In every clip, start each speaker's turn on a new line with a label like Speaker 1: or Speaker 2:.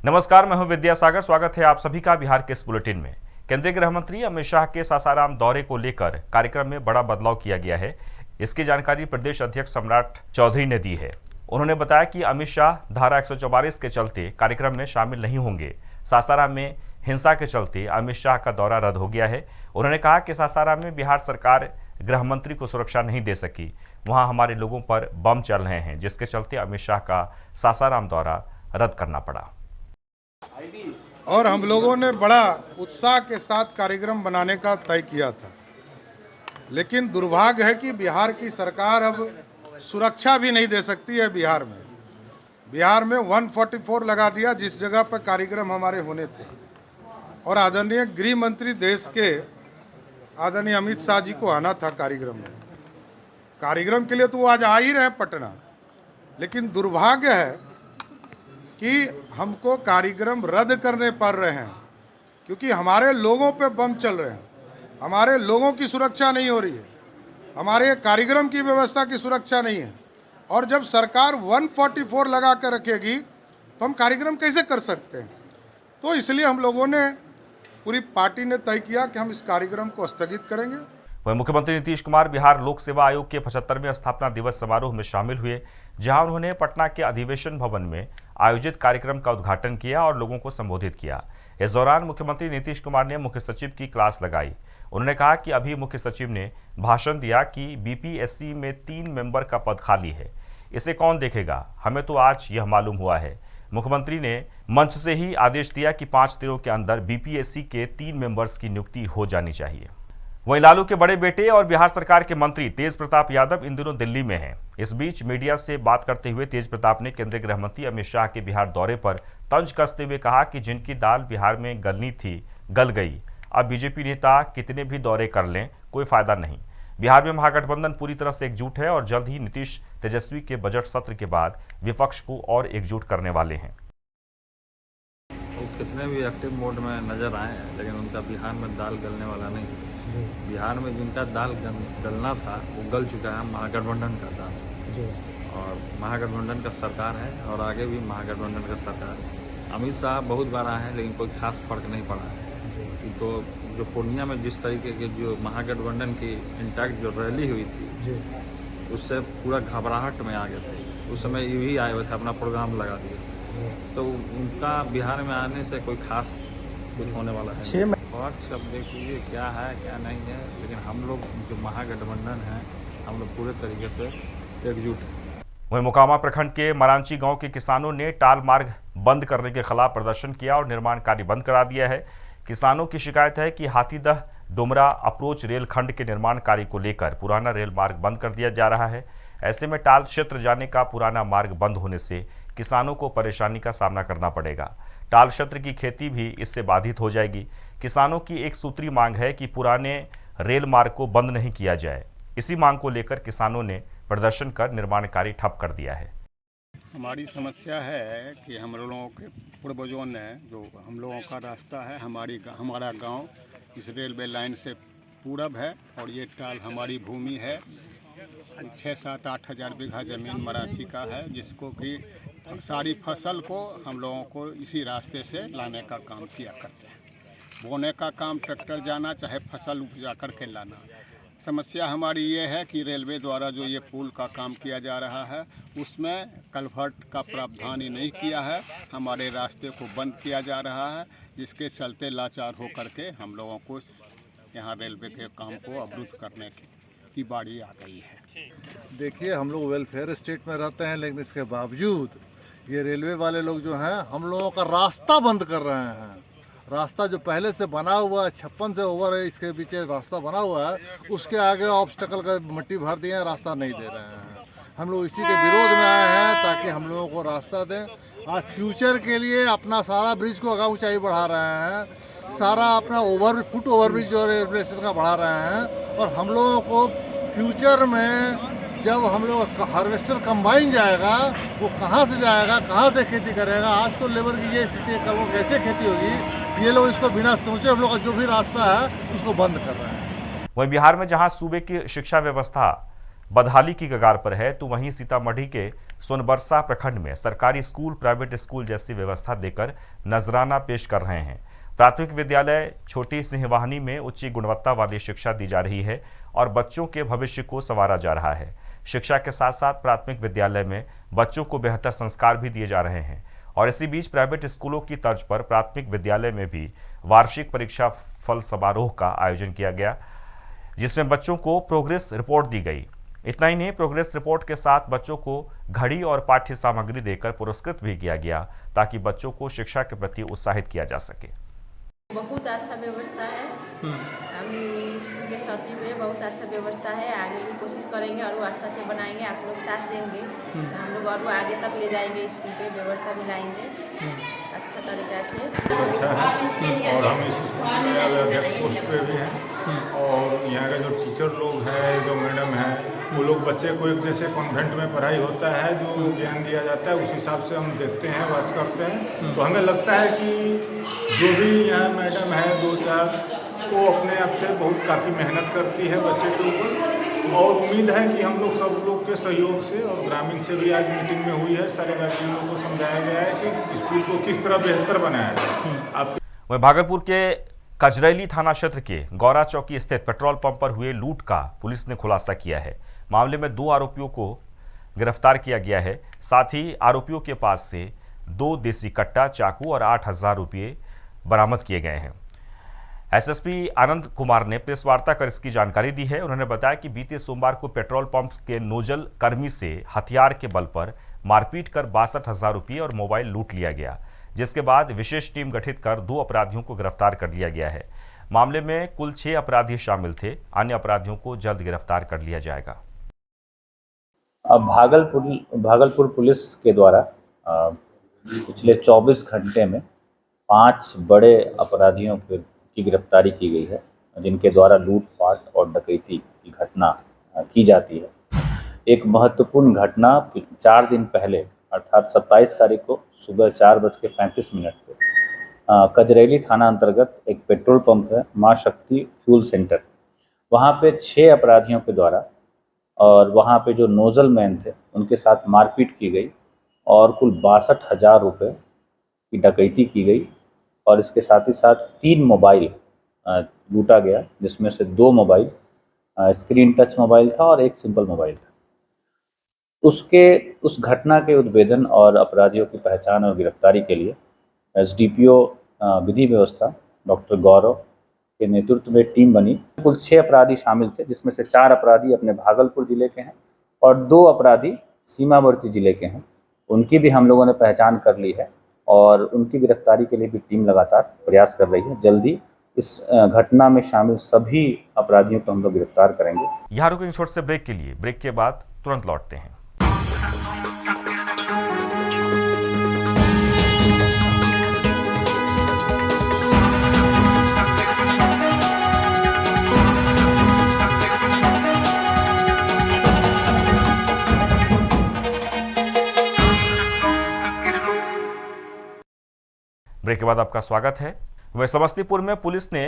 Speaker 1: नमस्कार, मैं हूं विद्यासागर। स्वागत है आप सभी का बिहार के इस बुलेटिन में। केंद्रीय गृह मंत्री अमित शाह के सासाराम दौरे को लेकर कार्यक्रम में बड़ा बदलाव किया गया है। इसकी जानकारी प्रदेश अध्यक्ष सम्राट चौधरी ने दी है। उन्होंने बताया कि अमित शाह धारा 144 के चलते कार्यक्रम में शामिल नहीं होंगे। सासाराम में हिंसा के चलते अमित शाह का दौरा रद्द हो गया है। उन्होंने कहा कि सासाराम में बिहार सरकार गृह मंत्री को सुरक्षा नहीं दे सकी। वहां हमारे लोगों पर बम चल रहे हैं, जिसके चलते अमित शाह का सासाराम दौरा रद्द करना पड़ा।
Speaker 2: और हम लोगों ने बड़ा उत्साह के साथ कार्यक्रम बनाने का तय किया था, लेकिन दुर्भाग्य है कि बिहार की सरकार अब सुरक्षा भी नहीं दे सकती है। बिहार में 144 लगा दिया जिस जगह पर कार्यक्रम हमारे होने थे। और आदरणीय गृह मंत्री देश के आदरणीय अमित शाह जी को आना था कार्यक्रम में। कार्यक्रम के लिए तो वो आज आ ही रहे पटना, लेकिन दुर्भाग्य है कि हमको कार्यक्रम रद्द करने पड़ रहे हैं, क्योंकि हमारे लोगों पे बम चल रहे हैं, हमारे लोगों की सुरक्षा नहीं हो रही है, हमारे कार्यक्रम की व्यवस्था की सुरक्षा नहीं है। और जब सरकार 144 लगा कर रखेगी तो हम कार्यक्रम कैसे कर सकते हैं? तो इसलिए हम लोगों ने, पूरी पार्टी ने तय किया कि हम इस कार्यक्रम को स्थगित करेंगे।
Speaker 1: वहीं मुख्यमंत्री नीतीश कुमार बिहार लोक सेवा आयोग के 75वें स्थापना दिवस समारोह में शामिल हुए, जहां उन्होंने पटना के अधिवेशन भवन में आयोजित कार्यक्रम का उद्घाटन किया और लोगों को संबोधित किया। इस दौरान मुख्यमंत्री नीतीश कुमार ने मुख्य सचिव की क्लास लगाई। उन्होंने कहा कि अभी मुख्य सचिव ने भाषण दिया कि बीपीएससी में 3 मेंबर का पद खाली है, इसे कौन देखेगा, हमें तो आज यह मालूम हुआ है। मुख्यमंत्री ने मंच से ही आदेश दिया कि 5 दिनों के अंदर बीपीएससी के 3 मेंबर्स की नियुक्ति हो जानी चाहिए। वहीं लालू के बड़े बेटे और बिहार सरकार के मंत्री तेज प्रताप यादव इन दिनों दिल्ली में हैं। इस बीच मीडिया से बात करते हुए तेज प्रताप ने केंद्रीय गृह मंत्री अमित शाह के बिहार दौरे पर तंज कसते हुए कहा कि जिनकी दाल बिहार में गलनी थी गल गई। अब बीजेपी नेता कितने भी दौरे कर लें, कोई फायदा नहीं। बिहार में महागठबंधन पूरी तरह से एकजुट है और जल्द ही नीतीश तेजस्वी के बजट सत्र के बाद विपक्ष को और एकजुट करने वाले हैं।
Speaker 3: वो कितने भी एक्टिव मोड में नजर आए, लेकिन उनका बिहार में दाल गलने वाला नहीं। बिहार में जिनका दाल गलना था वो गल चुका है, महागठबंधन का दाल। और महागठबंधन का सरकार है और आगे भी महागठबंधन का सरकार है। अमित शाह बहुत बार आए हैं, लेकिन कोई खास फर्क नहीं पड़ा है। तो जो पूर्णिया में जिस तरीके की जो महागठबंधन की इंटैक्ट जो रैली हुई थी, उससे पूरा घबराहट में आ गए थे। उस समय ये भी आए हुए थे, अपना प्रोग्राम लगा दिए। तो उनका बिहार में आने से कोई खास कुछ होने वाला है। पक्ष अब देख लीजिए क्या है क्या नहीं है, लेकिन हम लोग जो महागठबंधन है, हम लोग पूरे तरीके से एकजुट हैं।
Speaker 1: वहीं मोकामा प्रखंड के मरांची गांव के किसानों ने टाल मार्ग बंद करने के खिलाफ प्रदर्शन किया और निर्माण कार्य बंद करा दिया है। किसानों की शिकायत है कि हाथीदह डुमरा अप्रोच रेल खंड के निर्माण कार्य को लेकर पुराना रेल मार्ग बंद कर दिया जा रहा है। ऐसे में टाल क्षेत्र जाने का पुराना मार्ग बंद होने से किसानों को परेशानी का सामना करना पड़ेगा। टाल क्षेत्र की खेती भी इससे बाधित हो जाएगी। किसानों की एक सूत्री मांग है कि पुराने रेल मार्ग को बंद नहीं किया जाए। इसी मांग को लेकर किसानों ने प्रदर्शन कर निर्माण कार्य ठप कर दिया है।
Speaker 4: हमारी समस्या है कि हम लोगों के पूर्वजों ने, जो हम लोगों का रास्ता है, हमारा गांव इस रेलवे लाइन से पूरब है और ये टाल हमारी भूमि है। 6-7-8 हज़ार बीघा ज़मीन मराठी का है, जिसको कि सारी फसल को हम लोगों को इसी रास्ते से लाने का काम किया करते हैं। बोने का काम ट्रैक्टर जाना, चाहे फसल उपजा करके लाना। समस्या हमारी ये है कि रेलवे द्वारा जो ये पुल का काम किया जा रहा है, उसमें कल्वर्ट का प्रावधान ही नहीं किया है। हमारे रास्ते को बंद किया जा रहा है, जिसके चलते लाचार हो करके हम लोगों को यहाँ रेलवे के काम को अवरुद्ध करने की बारी आ गई है।
Speaker 5: देखिए, हम लोग वेलफेयर स्टेट में रहते हैं, लेकिन इसके बावजूद ये रेलवे वाले लोग जो हैं हम लोगों का रास्ता बंद कर रहे हैं। रास्ता जो पहले से बना हुआ है, 56 से ओवर है, इसके पीछे रास्ता बना हुआ है, उसके आगे ऑब्स्टेकल का मिट्टी भर दिए हैं, रास्ता नहीं दे रहे हैं। हम लोग इसी के विरोध में आए हैं ताकि हम लोगों को रास्ता दें। आज फ्यूचर के लिए अपना सारा ब्रिज को आगे ऊंचाई बढ़ा रहे हैं, सारा अपना फुट ओवरब्रिज जो रेलवे स्टेशन का बढ़ा रहे हैं। और हम लोगों को फ्यूचर में जब हम लोग हार्वेस्टर कंबाइन जाएगा, वो कहाँ से जाएगा, कहाँ से खेती करेगा? आज तो लेबर की ये स्थिति है, कल वो कैसे खेती होगी? ये लोग इसको बिना सोचे हम लोग का जो भी रास्ता है उसको बंद कर रहे हैं।
Speaker 1: वहीं बिहार में जहां सूबे की शिक्षा व्यवस्था बदहाली की कगार पर है, तो वहीं सीतामढ़ी के सोनबरसा प्रखंड में सरकारी स्कूल प्राइवेट स्कूल जैसी व्यवस्था देकर नजराना पेश कर रहे हैं। प्राथमिक विद्यालय छोटी सिंहवाहिनी में उच्च गुणवत्ता वाली शिक्षा दी जा रही है और बच्चों के भविष्य को संवारा जा रहा है। शिक्षा के साथ साथ प्राथमिक विद्यालय में बच्चों को बेहतर संस्कार भी दिए जा रहे हैं और इसी बीच प्राइवेट स्कूलों की तर्ज पर प्राथमिक विद्यालय में भी वार्षिक परीक्षा फल समारोह का आयोजन किया गया, जिसमें बच्चों को प्रोग्रेस रिपोर्ट दी गई। इतना ही नहीं, प्रोग्रेस रिपोर्ट के साथ बच्चों को घड़ी और पाठ्य सामग्री देकर पुरस्कृत भी किया गया ताकि बच्चों को शिक्षा के प्रति उत्साहित किया जा सके।
Speaker 6: बहुत अच्छा व्यवस्था है। हम स्कूल के सचिव है, बहुत अच्छा व्यवस्था है। आगे भी कोशिश करेंगे और वो अच्छा से बनाएंगे। आप लोग साथ देंगे तो हम लोग और वो आगे तक ले जाएंगे, स्कूल के व्यवस्था मिलाएंगे अच्छा तरीका से।
Speaker 7: अच्छा है और हम इस स्कूल में अध्यक्ष पोस्ट पे भी हैं और यहाँ के जो टीचर लोग हैं, जो मैडम हैं, वो लोग बच्चे को एक जैसे कॉन्वेंट में पढ़ाई होता है जो ज्ञान दिया जाता है उस हिसाब से हम देखते हैं, वाच करते हैं। तो हमें लगता है कि जो भी यहाँ मैडम है 2-4 वो अपने आप से बहुत काफ़ी मेहनत करती है बच्चे के ऊपर और उम्मीद है कि हम लोग सब लोग के सहयोग से और ग्रामीण से भी आज मीटिंग में हुई है, सारे गार्जियनों को समझाया गया है कि स्कूल को किस तरह बेहतर बनाया जाए।
Speaker 1: वहीं भागलपुर के कजरैली थाना क्षेत्र के गौरा चौकी स्थित पेट्रोल पंप पर हुए लूट का पुलिस ने खुलासा किया है। मामले में 2 आरोपियों को गिरफ्तार किया गया है। साथ ही आरोपियों के पास से 2 देसी कट्टा, चाकू और 8,000 रुपये बरामद किए गए हैं। एसएसपी आनंद कुमार ने प्रेस वार्ता कर इसकी जानकारी दी है। उन्होंने बताया कि बीते सोमवार को पेट्रोल पंप के नोजल कर्मी से हथियार के बल पर मारपीट कर 62,000 रुपये और मोबाइल लूट लिया गया, जिसके बाद विशेष टीम गठित कर 2 अपराधियों को गिरफ्तार कर लिया गया है। मामले में कुल 6 अपराधी शामिल थे। अन्य अपराधियों को जल्द गिरफ्तार कर लिया जाएगा।
Speaker 8: अब भागलपुर पुलिस के द्वारा पिछले 24 घंटे में 5 बड़े अपराधियों की गिरफ्तारी की गई है, जिनके द्वारा लूटपाट और डकैती की घटना की जाती है। एक महत्वपूर्ण घटना 4 दिन पहले अर्थात 27 तारीख को सुबह 4:35 पे कजरैली थाना अंतर्गत एक पेट्रोल पंप है, माँ शक्ति फ्यूल सेंटर, वहाँ पे 6 अपराधियों के द्वारा और वहाँ पे जो नोजल मैन थे उनके साथ मारपीट की गई और कुल 62,000 रुपये की डकैती की गई और इसके साथ ही साथ 3 मोबाइल लूटा गया, जिसमें से 2 मोबाइल स्क्रीन टच मोबाइल था और 1 सिंपल मोबाइल था। उस घटना के उद्भेदन और अपराधियों की पहचान और गिरफ्तारी के लिए एसडीपीओ विधि व्यवस्था डॉक्टर गौरव के नेतृत्व में टीम बनी। कुल 6 अपराधी शामिल थे, जिसमें से 4 अपराधी अपने भागलपुर जिले के हैं और 2 अपराधी सीमावर्ती जिले के हैं। उनकी भी हम लोगों ने पहचान कर ली है और उनकी गिरफ्तारी के लिए भी टीम लगातार प्रयास कर रही है। जल्दी इस घटना में शामिल सभी अपराधियों को हम लोग गिरफ्तार करेंगे।
Speaker 1: यहाँ रुकेंगे छोटे से ब्रेक के लिए। ब्रेक के बाद तुरंत लौटते हैं। ब्रेक के बाद आपका स्वागत है। वह समस्तीपुर में पुलिस ने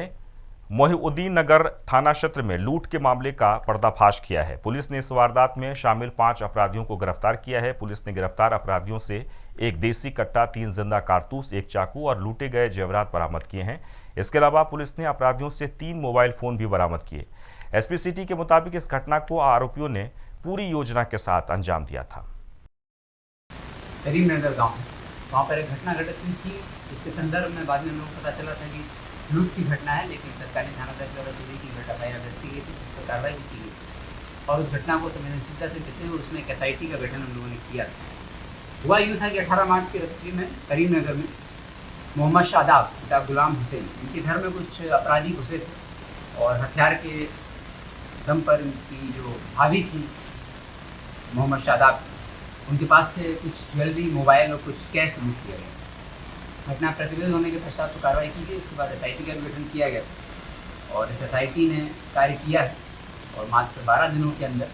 Speaker 1: मोहिउद्दीन नगर थाना क्षेत्र में लूट के मामले का पर्दाफाश किया है। पुलिस ने इस वारदात में शामिल 5 अपराधियों को गिरफ्तार किया है। पुलिस ने गिरफ्तार अपराधियों से 1 देसी कट्टा, 3 जिंदा कारतूस, 1 चाकू और लूटे गए जेवरात बरामद किए हैं। इसके अलावा पुलिस ने अपराधियों से 3 मोबाइल फोन भी बरामद किए। एसपी सिटी के मुताबिक इस घटना को आरोपियों ने पूरी योजना के साथ अंजाम दिया था।
Speaker 9: करीमनगर गाँव, वहाँ पर एक घटना घटित हुई थी। इसके संदर्भ में बाद में लोगों को पता चला था कि लूट की घटना है, लेकिन सरकारी थाना फैसला की घटना व्यक्ति गई थी, उस पर कार्रवाई भी की गई और उस घटना को संवेदनशीलता से देखते हुए उसमें एक SIT का गठन हम लोगों ने किया था। हुआ यूँ था कि 18 मार्च की रात्रि में करीमनगर में मोहम्मद शादाब पिता गुलाम हुसैन, इनके घर में कुछ अपराधी घुसे थे और हथियार के दम पर इनकी जो भाभी थी मोहम्मद शादाब, उनके पास से कुछ ज्वेलरी, मोबाइल और कुछ कैश लूट किया गया। घटना प्रतिवेदन होने के पश्चात तो कार्रवाई की गई। उसके बाद SIT का गठन किया गया और इस SIT ने कार्य किया है और मात्र 12 दिनों के अंदर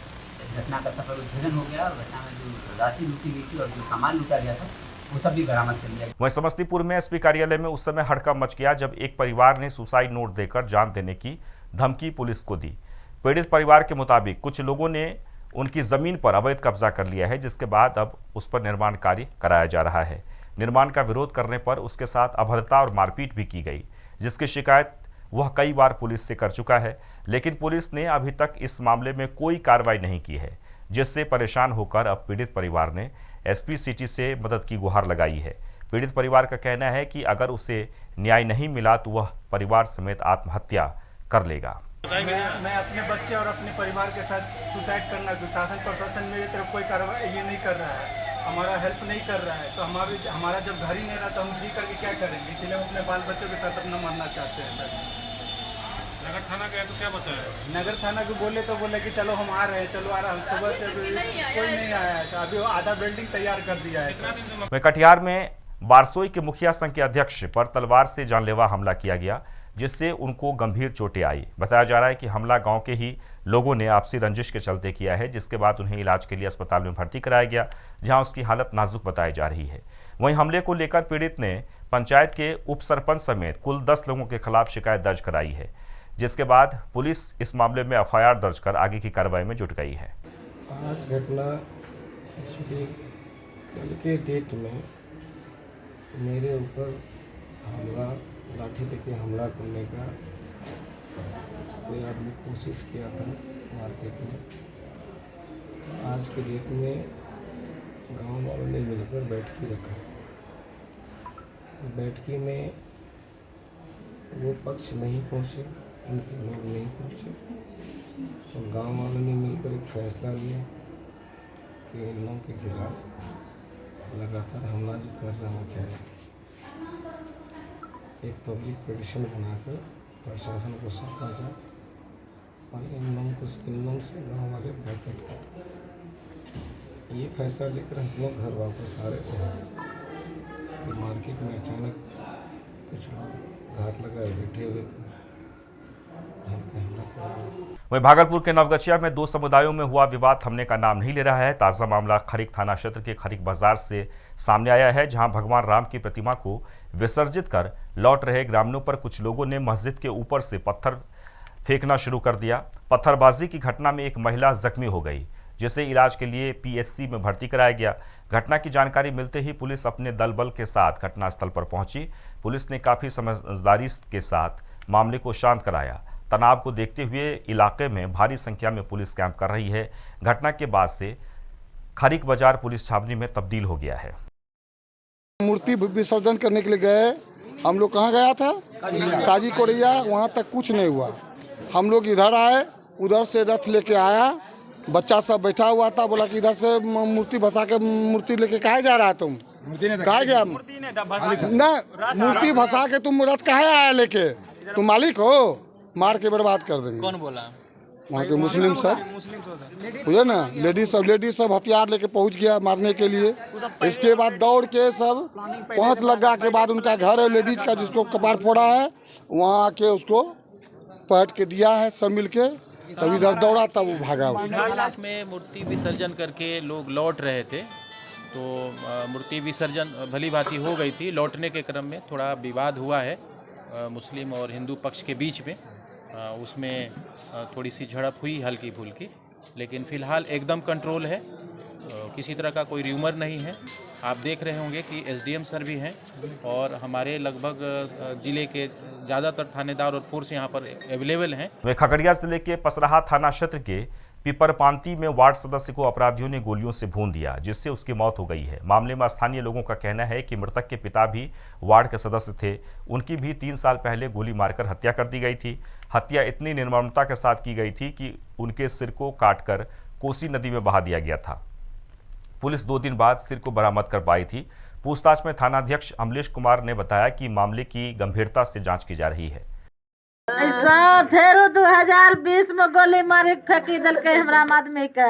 Speaker 9: इस घटना का सफल उद्भेदन हो गया और घटना में जो राशि लूटी गई थी और जो सामान लूटा गया था वो सब भी बरामद कर लिया गया।
Speaker 1: वहीं समस्तीपुर में एसपी कार्यालय में उस समय हड़कंप मच गया जब एक परिवार ने सुसाइड नोट देकर जान देने की धमकी पुलिस को दी। पीड़ित परिवार के मुताबिक कुछ लोगों ने उनकी जमीन पर अवैध कब्जा कर लिया है, जिसके बाद अब उस पर निर्माण कार्य कराया जा रहा है। निर्माण का विरोध करने पर उसके साथ अभद्रता और मारपीट भी की गई, जिसकी शिकायत वह कई बार पुलिस से कर चुका है, लेकिन पुलिस ने अभी तक इस मामले में कोई कार्रवाई नहीं की है, जिससे परेशान होकर अब पीड़ित परिवार ने एसपी सिटी से मदद की गुहार लगाई है। पीड़ित परिवार का कहना है कि अगर उसे न्याय नहीं मिला तो वह परिवार समेत आत्महत्या कर लेगा।
Speaker 10: मैं अपने बच्चे और अपने परिवार के साथ सुसाइड करना, शासन प्रशासन मेरी तरफ कोई कार्रवाई ये नहीं कर रहा है, हमारा हेल्प नहीं कर रहा है, तो हमारा जब घर ही नहीं रहा तो हम जी करके क्या करेंगे। इसीलिए हम अपने बाल बच्चों के साथ अपना मरना चाहते हैं सर।
Speaker 7: नगर थाना गए तो क्या बताया?
Speaker 10: नगर थाना को बोले कि चलो हम आ रहे हैं, चलो आ रहा है। सुबह से कोई नहीं आया है, अभी आधा बिल्डिंग तैयार कर दिया है सर।
Speaker 1: वहीं कटिहार में बारसोई के मुखिया संघ के अध्यक्ष पर तलवार से जानलेवा हमला किया गया, जिससे उनको गंभीर चोटें आई। बताया जा रहा है कि हमला गांव के ही लोगों ने आपसी रंजिश के चलते किया है, जिसके बाद उन्हें इलाज के लिए अस्पताल में भर्ती कराया गया, जहां उसकी हालत नाजुक बताई जा रही है। वहीं हमले को लेकर पीड़ित ने पंचायत के उप सरपंच समेत कुल 10 लोगों के खिलाफ शिकायत दर्ज कराई है, जिसके बाद पुलिस इस मामले में एफआईआर दर्ज कर आगे की कार्रवाई में जुट गई है।
Speaker 11: आज घटना एक्चुअली कल के डेट में मेरे ऊपर हमला, लाठी लेके हमला करने का कोई आदमी कोशिश किया था मार्केट में। तो आज के डेट में गांव वालों ने मिलकर बैठकी रखा। बैठकी में वो पक्ष नहीं पहुंचे, उनके लोग नहीं पहुंचे, तो गांव वालों ने मिलकर एक फैसला लिया कि इन लोगों के खिलाफ लगातार हमला जो कर रहा है, एक पब्लिक पिटिशन बनाकर प्रशासन को सौंपा जाए और इन लोगों से गाँव वाले बैकआउट करें। ये फैसला लेकर हम लोग घर वापस आ रहे थे। मार्केट में अचानक कुछ लोग घात लगाए बैठे हुए थे।
Speaker 1: वहीं भागलपुर के नवगछिया में 2 समुदायों में हुआ विवाद थमने का नाम नहीं ले रहा है। ताज़ा मामला खरीक थाना क्षेत्र के खरीक बाजार से सामने आया है, जहां भगवान राम की प्रतिमा को विसर्जित कर लौट रहे ग्रामीणों पर कुछ लोगों ने मस्जिद के ऊपर से पत्थर फेंकना शुरू कर दिया। पत्थरबाजी की घटना में एक महिला जख्मी हो गई, जिसे इलाज के लिए पीएचसी में भर्ती कराया गया। घटना की जानकारी मिलते ही पुलिस अपने दल बल के साथ घटनास्थल पर पहुंची। पुलिस ने काफ़ी समझदारी के साथ मामले को शांत कराया। तनाव को देखते हुए इलाके में भारी संख्या में पुलिस कैंप कर रही है। घटना के बाद से खरीक बाजार पुलिस छावनी में तब्दील हो गया है।
Speaker 12: मूर्ति विसर्जन करने के लिए गए, हम लोग कहाँ गया था? काजी कोड़िया। वहाँ तक कुछ नहीं हुआ। हम लोग इधर आए, उधर से रथ लेके आया, बच्चा सब बैठा हुआ था, बोला कि इधर से मूर्ति भसा के मूर्ति लेके कहाँ जा रहा है तुम? कहाँ गया? ना मूर्ति भसा के तुम रथ कहाँ आया लेके? तुम मालिक हो? मार के बर्बाद कर देंगे।
Speaker 10: कौन बोला?
Speaker 12: वहाँ के मुस्लिम सब, बुझे ना, लेडीज सब हथियार लेके पहुँच गया मारने के लिए। इसके बाद दौड़ के सब पहुँच लगा के बाद उनका घर है लेडीज का, जिसको कपार फोड़ा है, वहाँ आके उसको पलट के दिया है सब मिलके। तब इधर दौड़ा, तब वो भागा।
Speaker 13: में मूर्ति विसर्जन करके लोग लौट रहे थे, तो मूर्ति विसर्जन भली भांति हो गई थी। लौटने के क्रम में थोड़ा विवाद हुआ है मुस्लिम और हिंदू पक्ष के बीच में। उसमें थोड़ी सी झड़प हुई हल्की फुल्की, लेकिन फ़िलहाल एकदम कंट्रोल है। किसी तरह का कोई र्यूमर नहीं है। आप देख रहे होंगे कि एसडीएम सर भी हैं और हमारे लगभग जिले के ज़्यादातर थानेदार और फोर्स यहाँ पर अवेलेबल हैं।
Speaker 1: वे खगड़िया जिले के पसराहा थाना क्षेत्र के पिपरपांती में वार्ड सदस्य को अपराधियों ने गोलियों से भून दिया, जिससे उसकी मौत हो गई है। मामले में स्थानीय लोगों का कहना है कि मृतक के पिता भी वार्ड के सदस्य थे। उनकी भी 3 साल पहले गोली मारकर हत्या कर दी गई थी। हत्या इतनी निर्ममता के साथ की गई थी कि उनके सिर को काटकर कोसी नदी में बहा दिया गया था। पुलिस 2 दिन बाद सिर को बरामद कर पाई थी। पूछताछ में थानाध्यक्ष अमलेश कुमार ने बताया कि मामले की गंभीरता से जांच की जा रही है।
Speaker 14: ऐसा फेरो 2020 में गोली मारे फेंकी दल के हमरा आदमी के,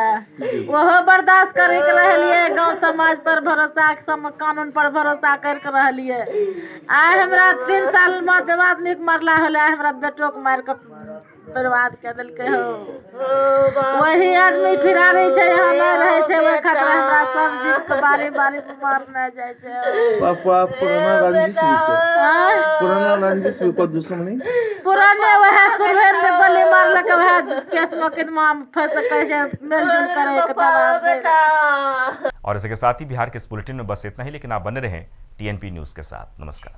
Speaker 14: वह बर्दाश्त करे के रहलिए। गांव समाज पर भरोसा, कानून पर भरोसा करके रहलिए। आए हमरा 3 साल में आदमी के मारला होले, हमरा बेटो के मार के बर्बाद कर दल के हो। वही आदमी फिरा रही है, यहाँ नहीं रहे छे, वही खातिर हमरा सब जीव के बारी बारी से मारने जाए छे।
Speaker 15: पापा पुराना रंजिश भी छे, पुराना रंजिश भी को दुश्मनी
Speaker 14: पुराने वह सुरभेर से गोली मारलक, वह केस मुकदमा फिर कैसे मिलजुल करे।
Speaker 1: और इसके साथ ही बिहार के इस बुलेटिन में बस इतना ही, लेकिन आप बने रहें TNP न्यूज़ के साथ। नमस्कार।